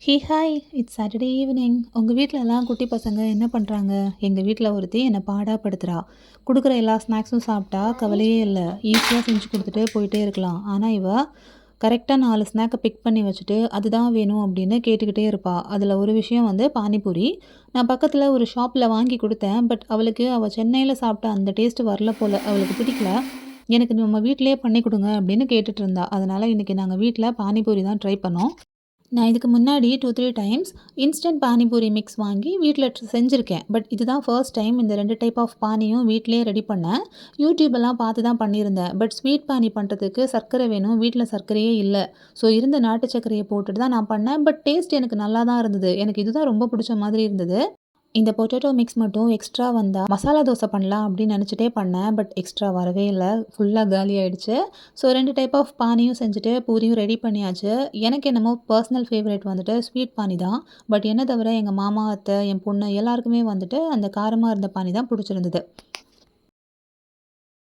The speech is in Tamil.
Hey hi! It's Saturday evening. உங்க வீட்லலாம் குட்டி பசங்க என்ன பண்றாங்க? எங்க வீட்ல ஒருத்தி என்ன பாடா படுத்துறா. குடுக்குற எல்லா ஸ்நாக்ஸும் சாப்பிட்டா கவலையே இல்ல. ஈஸியா செஞ்சு குடுத்துட்டு போயிட்டே இருக்கலாம். ஆனா இவ கரெக்ட்டா 4 ஸ்நாக்க பிக் பண்ணி வச்சுட்டு, அதுதான் வேணும் அப்படின்னு கேட்டுக்கிட்டே இருப்பா. அதுல ஒரு விஷயம் வந்து பானிபூரி. நான் பக்கத்துல ஒரு ஷாப்ல வாங்கி குடுத்தேன். பட் அவளுக்கு அவ சென்னையில சாப்பிட்ட அந்த டேஸ்ட் வரல போல. அவளுக்கு பிடிக்கல. எனக்கு நம்ம வீட்லயே பண்ணி குடுங்க அப்படின்னு கேட்டுட்டு இருந்தா. அதனால இன்னைக்கு நாங்க வீட்ல பானிபூரி தான் ட்ரை பண்ணோம். நான் இதுக்கு முன்னாடி 2, 3 டைம்ஸ் இன்ஸ்டன்ட் பானிபூரி மிக்ஸ் வாங்கி வீட்ல செஞ்சிருக்கேன். பட் இதுதான் ஃபர்ஸ்ட் டைம் இந்த 2 டைப் ஆஃப் பானியும் வீட்லயே ரெடி பண்ணேன். யூடியூபெல்லாம் பார்த்து தான் பண்ணியிருந்தேன். பட் ஸ்வீட் பானி பண்ணுறதுக்கு சர்க்கரை வேணும். வீட்ல சர்க்கரையே இல்ல. ஸோ இருந்த நாட்டு சர்க்கரைய போட்டுட்டு தான் நான் பண்ணேன். பட் டேஸ்ட் எனக்கு நல்லா தான் இருந்தது. எனக்கு இதுதான் ரொம்ப பிடிச்ச மாதிரி இருந்தது. இந்த பொட்டேட்டோ மிக்ஸ் மட்டும் எக்ஸ்ட்ரா வந்தா, மசாலா தோசை பண்ணலாம் அப்படின்னு நெனச்சுட்டே பண்ணேன். பட் எக்ஸ்ட்ரா வரவே இல்ல. ஃபுல்லா காலி ஆயிடுச்சு. ஸோ 2 டைப் ஆஃப் பானியும் செஞ்சுட்டு, பூரியும் ரெடி பண்ணியாச்சு. எனக்கு என்னமோ பர்சனல் ஃபேவரைட் வந்துட்டு ஸ்வீட் பானி தான். பட் என்ன தவிர எங்க மாமா, அத்தை, என் பொண்ணு எல்லாருக்குமே வந்துட்டு அந்த காரமா இருந்த பானி தான் புடிச்சிருந்தது.